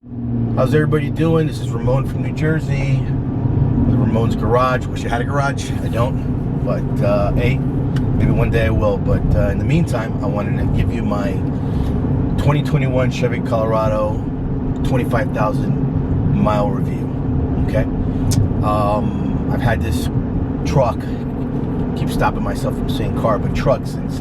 How's everybody doing? This is Ramon from New Jersey with Ramon's Garage. Wish I had a garage. I don't, but hey, maybe one day I will. But in the meantime, I wanted to give you my 2021 Chevy Colorado 25,000 mile review. Okay, I've had this truck, keep stopping myself from saying car, but truck, since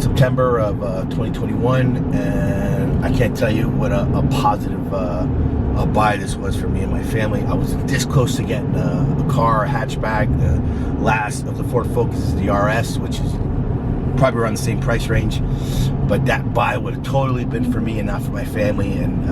September of 2021, and I can't tell you what a positive buy this was for me and my family. I was this close to getting a car, a hatchback. The last of the Ford Focus is the RS, which is probably around the same price range, but that buy would have totally been for me and not for my family, and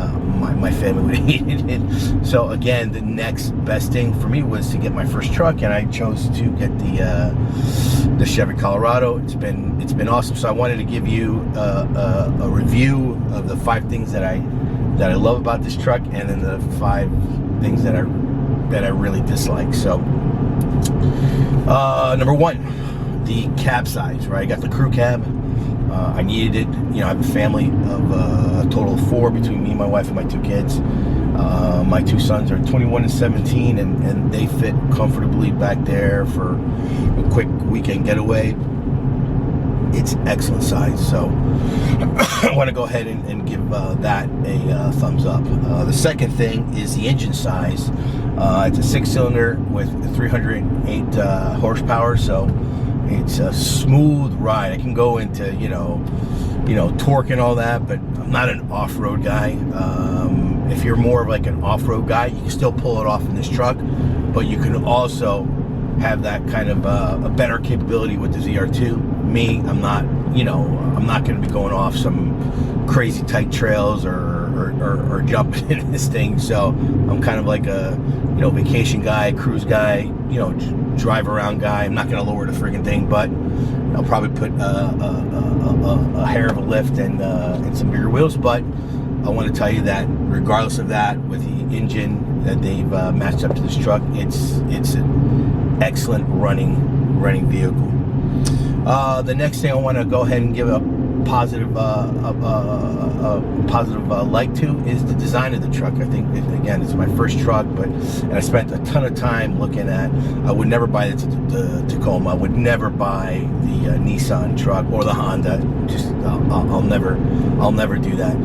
my family would have hated it. So again, the next best thing for me was to get my first truck, and I chose to get the Chevy Colorado. It's been awesome. So I wanted to give you a review of the 5 things that I love about this truck, and then the 5 things that I really dislike. So number 1, the cab size, right? I got the crew cab. I needed it. You know, I have a family of a total of 4 between me, my wife, and my 2 kids. My 2 sons are 21 and 17, and they fit comfortably back there for a quick weekend getaway. It's excellent size, so I want to go ahead and give that a thumbs up. The second thing is the engine size. It's a 6-cylinder with 308 horsepower, so it's a smooth ride. I can go into you know torque and all that, but I'm not an off-road guy. If you're more of like an off-road guy, you can still pull it off in this truck, but you can also have that kind of a better capability with the ZR2. Me, I'm not going to be going off some crazy tight trails or jumping in this thing. So I'm kind of like a vacation guy, cruise guy, drive around guy. I'm not going to lower the friggin' thing, but I'll probably put a hair of a lift and some bigger wheels. But I want to tell you that regardless of that, with the engine that they've matched up to this truck, it's an excellent running vehicle. The next thing I want to go ahead and give a positive like to is the design of the truck. I think again, it's my first truck, and I spent a ton of time looking at. I would never buy the Tacoma. I would never buy the Nissan truck or the Honda. Just I'll never do that.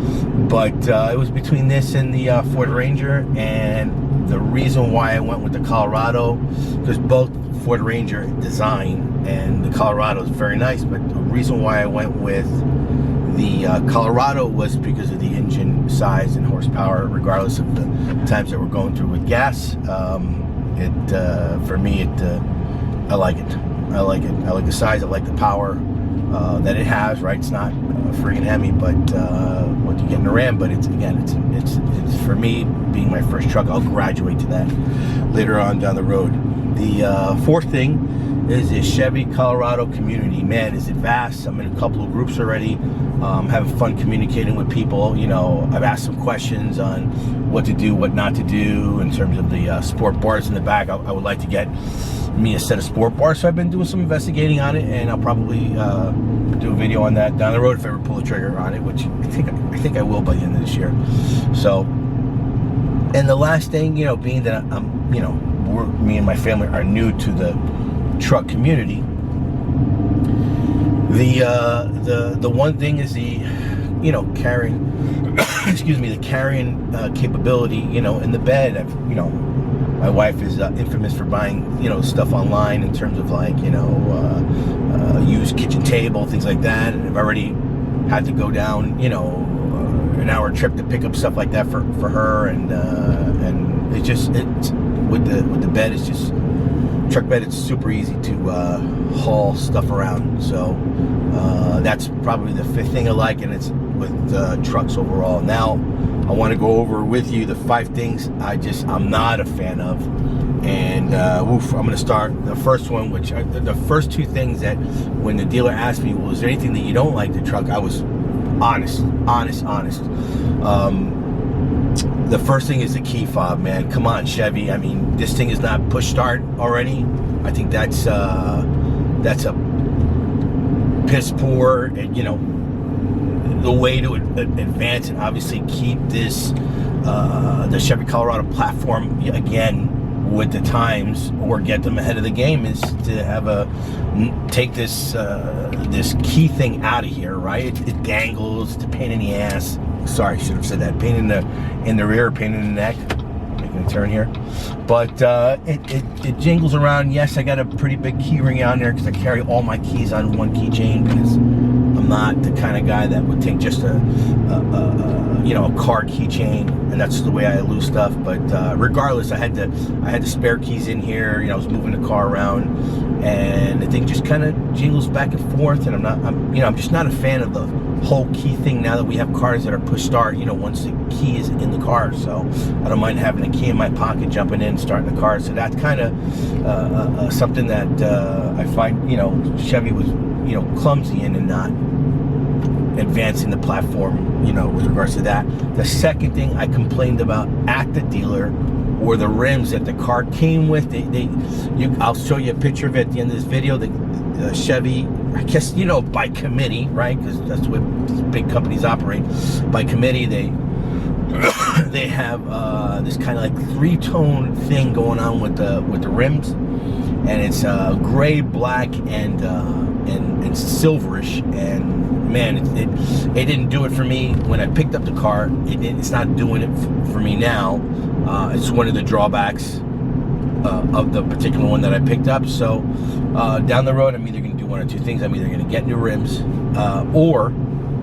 But it was between this and the Ford Ranger, and the reason why I went with the Colorado, because both Ford Ranger design and the Colorado is very nice, but the reason why I went with the Colorado was because of the engine size and horsepower, regardless of the times that we're going through with gas. For me, I like it. I like the size. I like the power that it has. Right, it's not friggin' Hemi, but what you get in the Ram. But it's for me, being my first truck. I'll graduate to that later on down the road. The 4th thing is the Chevy Colorado Community. Man, is it vast. I'm in a couple of groups already, having fun communicating with people. I've asked some questions on what to do, what not to do in terms of the sport bars in the back. I would like to get me a set of sport bars, so I've been doing some investigating on it, and I'll probably do a video on that down the road if I ever pull the trigger on it, which I think I will by the end of this year. So, and the last thing, being that I'm, me and my family are new to the truck community, the one thing is the carrying the carrying capability in the bed. My wife is infamous for buying stuff online in terms of like used kitchen table, things like that, and I've already had to go down an hour trip to pick up stuff like that for her, and it's with the bed, it's just truck bed, it's super easy to haul stuff around. So that's probably the 5th thing I like, and it's with trucks overall. Now I want to go over with you the 5 things I'm not a fan of, and I'm going to start the first one, which are the first 2 things that when the dealer asked me, well, is there anything that you don't like the truck, I was honest. The first thing is the key fob, man. Come on, Chevy. I mean, this thing is not push start already. I think that's a piss poor, and the way to advance and obviously keep this the Chevy Colorado platform again with the times, or get them ahead of the game, is to have take this this key thing out of here, right? It dangles, it's a pain in the ass. Sorry, I should have said that. Pain in the rear, pain in the neck. Making a turn here, but it jingles around. Yes, I got a pretty big key ring on there because I carry all my keys on one keychain, because I'm not the kind of guy that would take just a car keychain, and that's the way I lose stuff. But regardless, I had the spare keys in here. I was moving the car around, and the thing just kind of jingles back and forth. And I'm just not a fan of the whole key thing now that we have cars that are push start. Once the key is in the car, so I don't mind having a key in my pocket, jumping in, starting the car. So that's kind of something that I find Chevy was clumsy in, and not advancing the platform with regards to that. The second thing I complained about at the dealer were the rims that the car came with. I'll show you a picture of it at the end of this video. The Chevy, I guess by committee, right? Because that's what these big companies operate. By committee, they have this kind of like three-tone thing going on with the rims, and it's gray, black, and silverish. And man, it didn't do it for me when I picked up the car. It's not doing it for me now. It's one of the drawbacks of the particular one that I picked up. So down the road, I'm either going to do one or two things. I'm either going to get new rims, or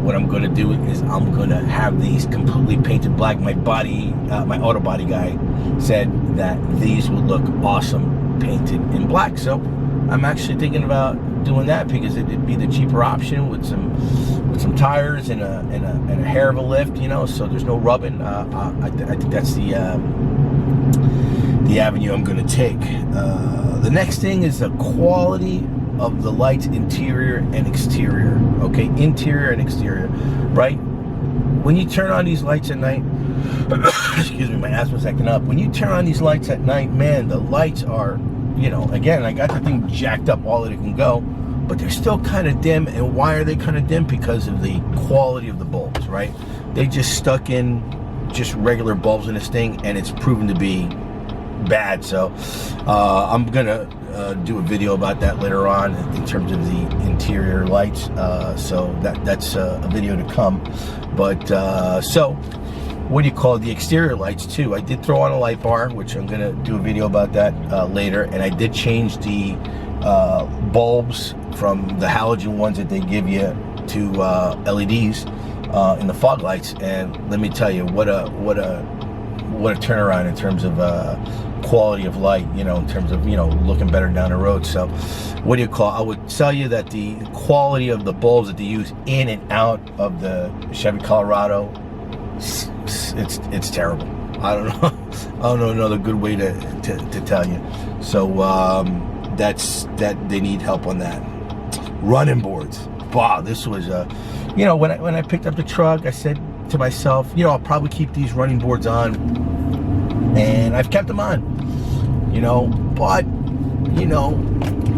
what I'm going to do is I'm going to have these completely painted black. My auto body guy said that these would look awesome painted in black. So I'm actually thinking about doing that, because it'd be the cheaper option with some tires and a hair of a lift, so there's no rubbing. I think that's the avenue I'm going to take. The next thing is the quality of the lights, interior and exterior. Okay, interior and exterior, right? When you turn on these lights at night, excuse me, my asthma's acting up. When you turn on these lights at night, man, the lights are, again, I got the thing jacked up all that it can go, but they're still kind of dim. And why are they kind of dim? Because of the quality of the bulbs, right? They just stuck in just regular bulbs in this thing, and it's proven to be bad. So I'm gonna do a video about that later on in terms of the interior lights. So that's a video to come. But so what do you call it? The exterior lights too. I did throw on a light bar, which I'm gonna do a video about that later. And I did change the bulbs from the halogen ones that they give you to LEDs in the fog lights. And let me tell you, what a turnaround in terms of quality of light, in terms of looking better down the road. So what do you call, I would tell you that the quality of the bulbs that they use in and out of the Chevy Colorado, it's terrible. I don't know another good way to tell you. So that they need help on that. Running boards, wow, this was when I picked up the truck, I said to myself, I'll probably keep these running boards on, and I've kept them on, but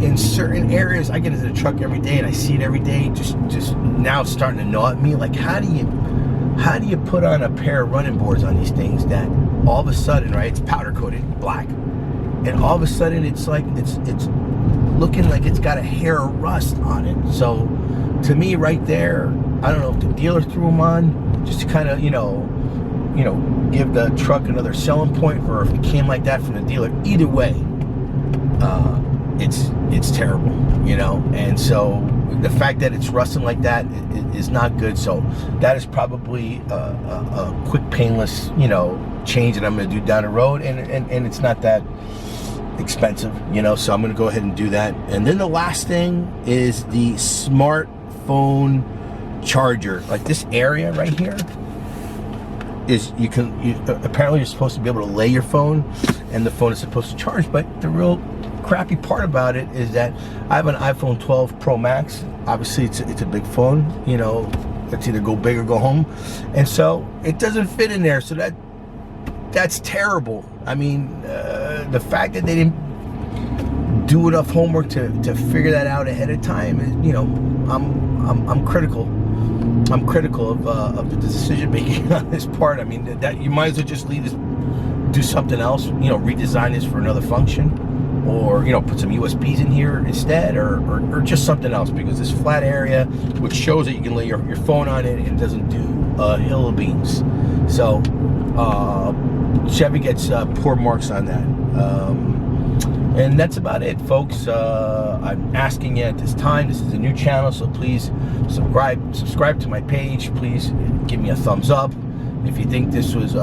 in certain areas, I get into the truck every day and I see it every day. Just now it's starting to gnaw at me. Like, how do you put on a pair of running boards on these things that all of a sudden, right, it's powder coated black, and all of a sudden it's like it's looking like it's got a hair of rust on it. So to me, right there, I don't know if the dealer threw them on just to kind of give the truck another selling point, or if it came like that from the dealer. Either way, it's terrible, and so the fact that it's rusting like that is not good. So that is probably a quick, painless change that I'm going to do down the road, and it's not that expensive, so I'm going to go ahead and do that. And then the last thing is the smartphone charger. Like, this area right here is apparently you're supposed to be able to lay your phone, and the phone is supposed to charge. But the real crappy part about it is that I have an iPhone 12 Pro Max. Obviously it's a big phone, it's either go big or go home, and so it doesn't fit in there. So that's terrible. I mean, the fact that they didn't do enough homework to figure that out ahead of time is, I'm critical. I'm critical of the decision making on this part. I mean, that you might as well just leave this, do something else, redesign this for another function, or put some USBs in here instead, or just something else, because this flat area, which shows that you can lay your phone on it, and it doesn't do a hill of beans. So Chevy gets poor marks on that. And that's about it, folks. I'm asking you at this time, this is a new channel, so please subscribe to my page. Please give me a thumbs up. If you think this was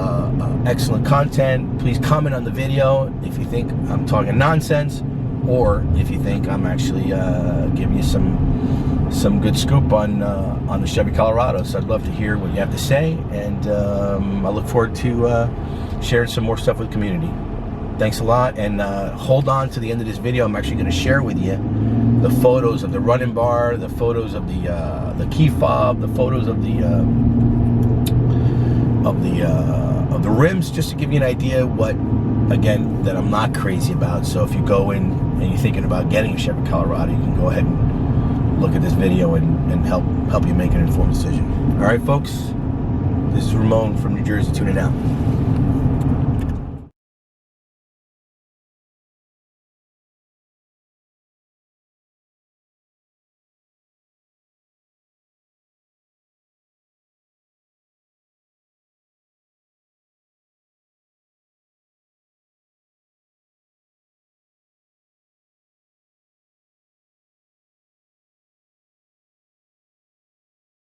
excellent content, please comment on the video if you think I'm talking nonsense, or if you think I'm actually giving you some good scoop on the Chevy Colorado. So I'd love to hear what you have to say, and I look forward to sharing some more stuff with the community. Thanks a lot, and hold on to the end of this video. I'm actually going to share with you the photos of the running bar, the photos of the key fob, the photos of the rims, just to give you an idea what, again, that I'm not crazy about. So if you go in and you're thinking about getting a Chevy Colorado, you can go ahead and look at this video and help you make an informed decision. All right, folks, this is Ramon from New Jersey, tuning out.